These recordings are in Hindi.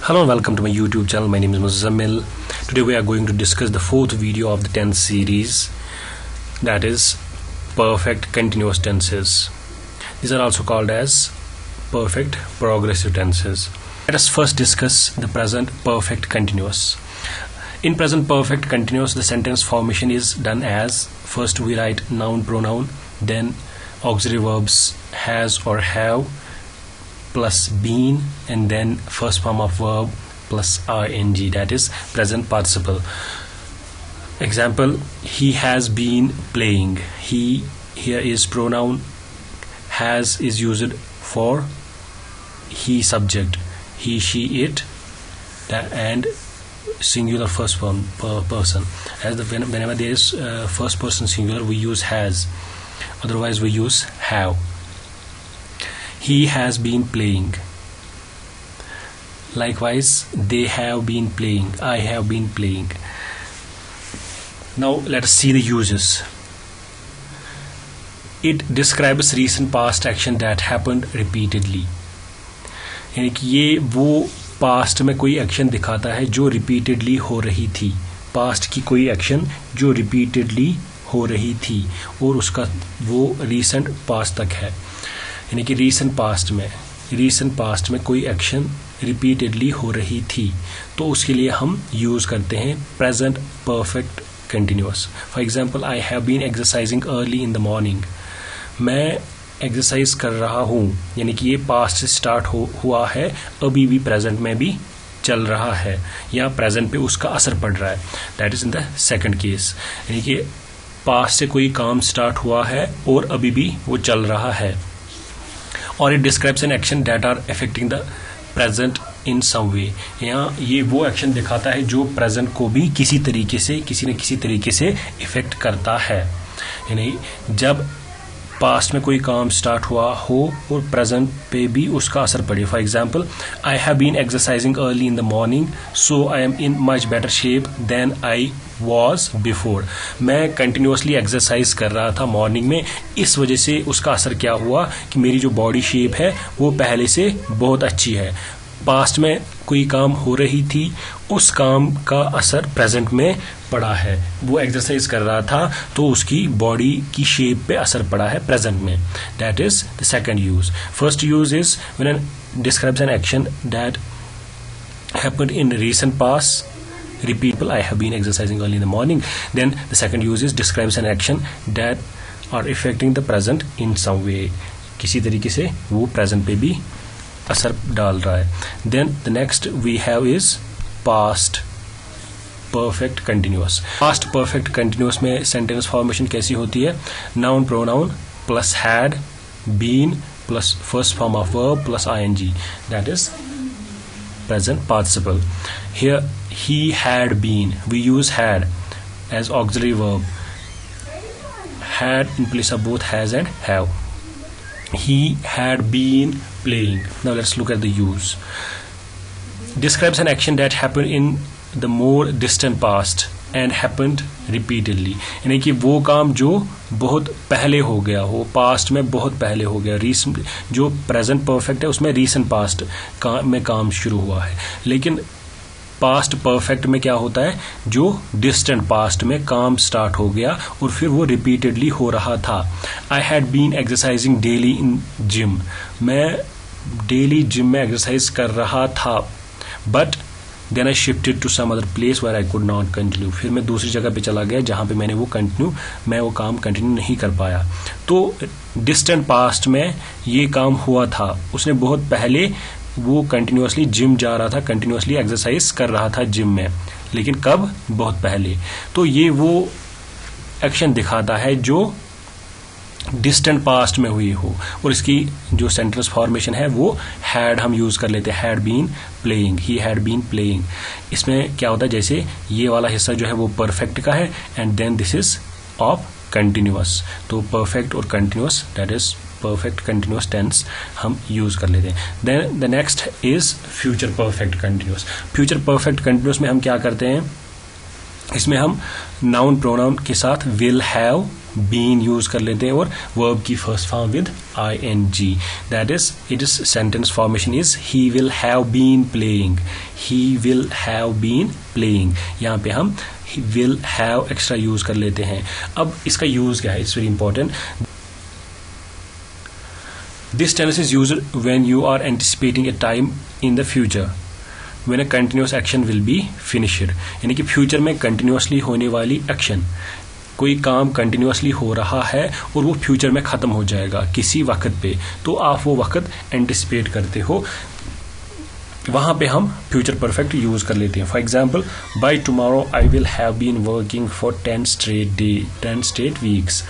Hello and welcome to my YouTube channel. My name is Muzammil. Today we are going to discuss the fourth video of the tense series, that is perfect continuous tenses. These are also called as perfect progressive tenses. Let us first discuss the present perfect continuous. In present perfect continuous, the sentence formation is done as first we write noun pronoun, then auxiliary verbs has or have plus been, and then first form of verb plus ing, that is present participle. Example, he has been playing. He here is pronoun, has is used for he subject, he, she, it, and singular first form person. As whenever there is first person singular, we use has, otherwise we use have. He has been playing. Likewise, they have been playing. I have been playing. Now let us see the uses. It describes recent past action that happened repeatedly. यानी कि ये वो पास्ट में कोई एक्शन दिखाता है जो रिपीटेडली हो रही थी. पास्ट की कोई एक्शन जो रिपीटेडली हो रही थी और उसका वो रीसेंट पास्ट तक है. यानी कि रीसेंट पास्ट में कोई एक्शन रिपीटेडली हो रही थी, तो उसके लिए हम यूज़ करते हैं present perfect continuous. For example, I have been exercising early in the morning. मैं एक्सरसाइज कर रहा हूँ, यानी कि ये पास्ट से स्टार्ट हुआ है, अभी भी प्रेजेंट में भी चल रहा है या प्रेजेंट पे उसका असर पड़ रहा है. That is in the second case. यानी कि पास्ट से कोई काम स्टार्ट हुआ है और अभी भी वो चल रहा है. और it describes an action that are affecting the present in some way. यहाँ ये वो एक्शन दिखाता है जो प्रेजेंट को भी किसी न किसी तरीके से इफेक्ट करता है. यानी जब पास्ट में कोई काम स्टार्ट हुआ हो और प्रेजेंट पे भी उसका असर पड़े. For example, I have been exercising early in the morning, so I am in much better shape than I was before. मैं कंटिन्यूसली एक्सरसाइज कर रहा था मॉर्निंग में, इस वजह से उसका असर क्या हुआ कि मेरी जो बॉडी शेप है वो पहले से बहुत अच्छी है. पास्ट में कोई काम हो रही थी, उस काम का असर प्रेजेंट में पड़ा है. वो एक्सरसाइज कर रहा था तो उसकी बॉडी की शेप पे असर पड़ा है प्रेजेंट में. That is the second use. First use is when it describes an action that happened in recent past. Repeatable, I have been exercising early in the morning. Then the second use is describes an action that are affecting the present in some way. किसी तरीके से वो प्रेजेंट पे भी असर डाल रहा है. Then the next we have is past perfect continuous. Past perfect continuous में sentence formation कैसी होती है? Noun pronoun plus had, been plus first form of verb plus ing. That is present participle. Here he had been, we use had as auxiliary verb. Had in place of both has and have. He had been playing. Now let's look at the use. Describes an action that happened in the more distant past and happened repeatedly. यानी कि वो काम जो बहुत पहले हो गया हो, पास्ट में बहुत पहले हो गया. रीसेंट जो प्रेजेंट परफेक्ट है उसमें रीसेंट पास्ट में काम शुरू हुआ है, लेकिन पास्ट परफेक्ट में क्या होता है, जो डिस्टेंट पास्ट में काम स्टार्ट हो गया और फिर वो रिपीटेडली हो रहा था. I had been exercising daily in gym. मैं डेली जिम में एक्सरसाइज कर रहा था, but then I shifted to some other place where I could not continue. फिर मैं दूसरी जगह पे चला गया जहाँ पे मैं वो काम कंटिन्यू नहीं कर पाया. तो डिस्टेंट पास्ट में ये काम हुआ था, उसने बहुत पहले वो कंटिन्यूसली जिम जा रहा था, कंटिन्यूसली एक्सरसाइज कर रहा था जिम में, लेकिन कब, बहुत पहले. तो ये वो एक्शन दिखाता है जो डिस्टेंट पास्ट में हुई हो, और इसकी जो सेंटेंस फॉर्मेशन है वो हैड हम यूज कर लेते हैं. Had been playing, he had been playing. इसमें क्या होता है, जैसे ये वाला हिस्सा जो है वो परफेक्ट का है and then this is of continuous. तो परफेक्ट और continuous, that is perfect continuous tense हम यूज कर लेते हैं. Then the next is future perfect continuous. Future perfect continuous में हम क्या करते हैं, इसमें हम नाउन प्रोनाउन के साथ विल हैव बीन यूज कर लेते हैं और वर्ब की first form with ing. That is it is sentence formation is he will have been playing. He will have been playing. यहाँ पे हम विल हैव एक्स्ट्रा यूज कर लेते हैं. अब इसका यूज क्या है? It's very important. This tense is used when you are anticipating a time in the future when a continuous action will be finished. यानी कि फ्यूचर में कंटिन्यूसली होने वाली एक्शन, कोई काम कंटिन्यूसली हो रहा है और वो फ्यूचर में खत्म हो जाएगा किसी वक्त पे, तो आप वो वक्त एंटिसिपेट करते हो, वहां पे हम फ्यूचर परफेक्ट यूज कर लेते हैं. For example, by tomorrow I will have been working for 10 straight weeks.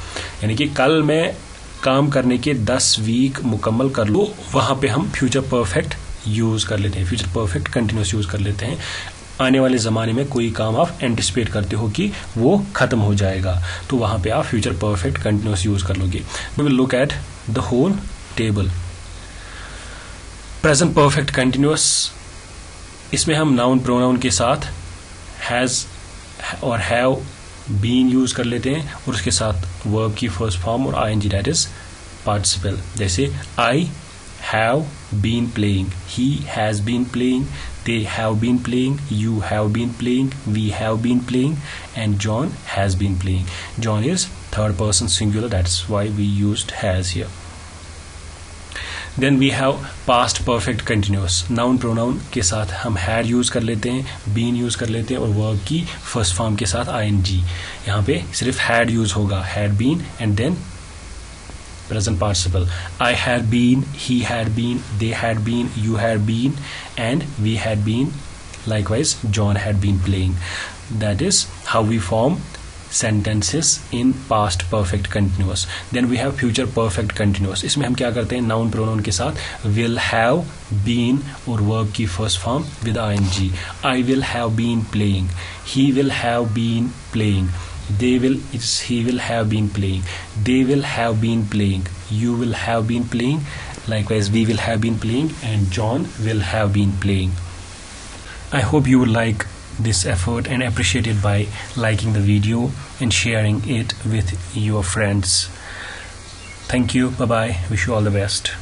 यानी कि कल मैं काम करने के 10 वीक मुकम्मल कर लो, वहां पे हम फ्यूचर परफेक्ट यूज कर लेते हैं. फ्यूचर परफेक्ट कंटिन्यूस यूज कर लेते हैं. आने वाले जमाने में कोई काम आप एंटिसिपेट करते हो कि वो खत्म हो जाएगा, तो वहां पे आप फ्यूचर परफेक्ट कंटिन्यूस यूज कर लोगे. We will look at the whole table. Present perfect continuous, इसमें हम नाउन प्रोनाउन के साथ हैज और हैव बीन यूज कर लेते हैं और उसके साथ वर्ब की फर्स्ट फॉर्म और ing, दैट इज पार्टिसिपल. जैसे I have been playing, he has been playing, they have been playing, you have been playing, we have been playing, and John has been playing. John is third person singular, that's why we used has here. Then we have past perfect continuous. Noun pronoun के साथ हम had use कर लेते हैं, been use कर लेते हैं और verb की first form के साथ ing. यहाँ पे सिर्फ had use होगा, had been and then present participle. I had been, he had been, they had been, you had been, and we had been. Likewise, John had been playing. That is how we form sentences in past perfect continuous. Then we have future perfect continuous. इसमें हम क्या करते हैं? noun pronoun के साथ will have been और verb की first form with ing. I will have been playing. He will have been playing. He will have been playing. They will have been playing. You will have been playing. Likewise, we will have been playing, and John will have been playing. I hope you will like this effort and appreciate it by liking the video and sharing it with your friends. Thank you. Bye bye. Wish you all the best.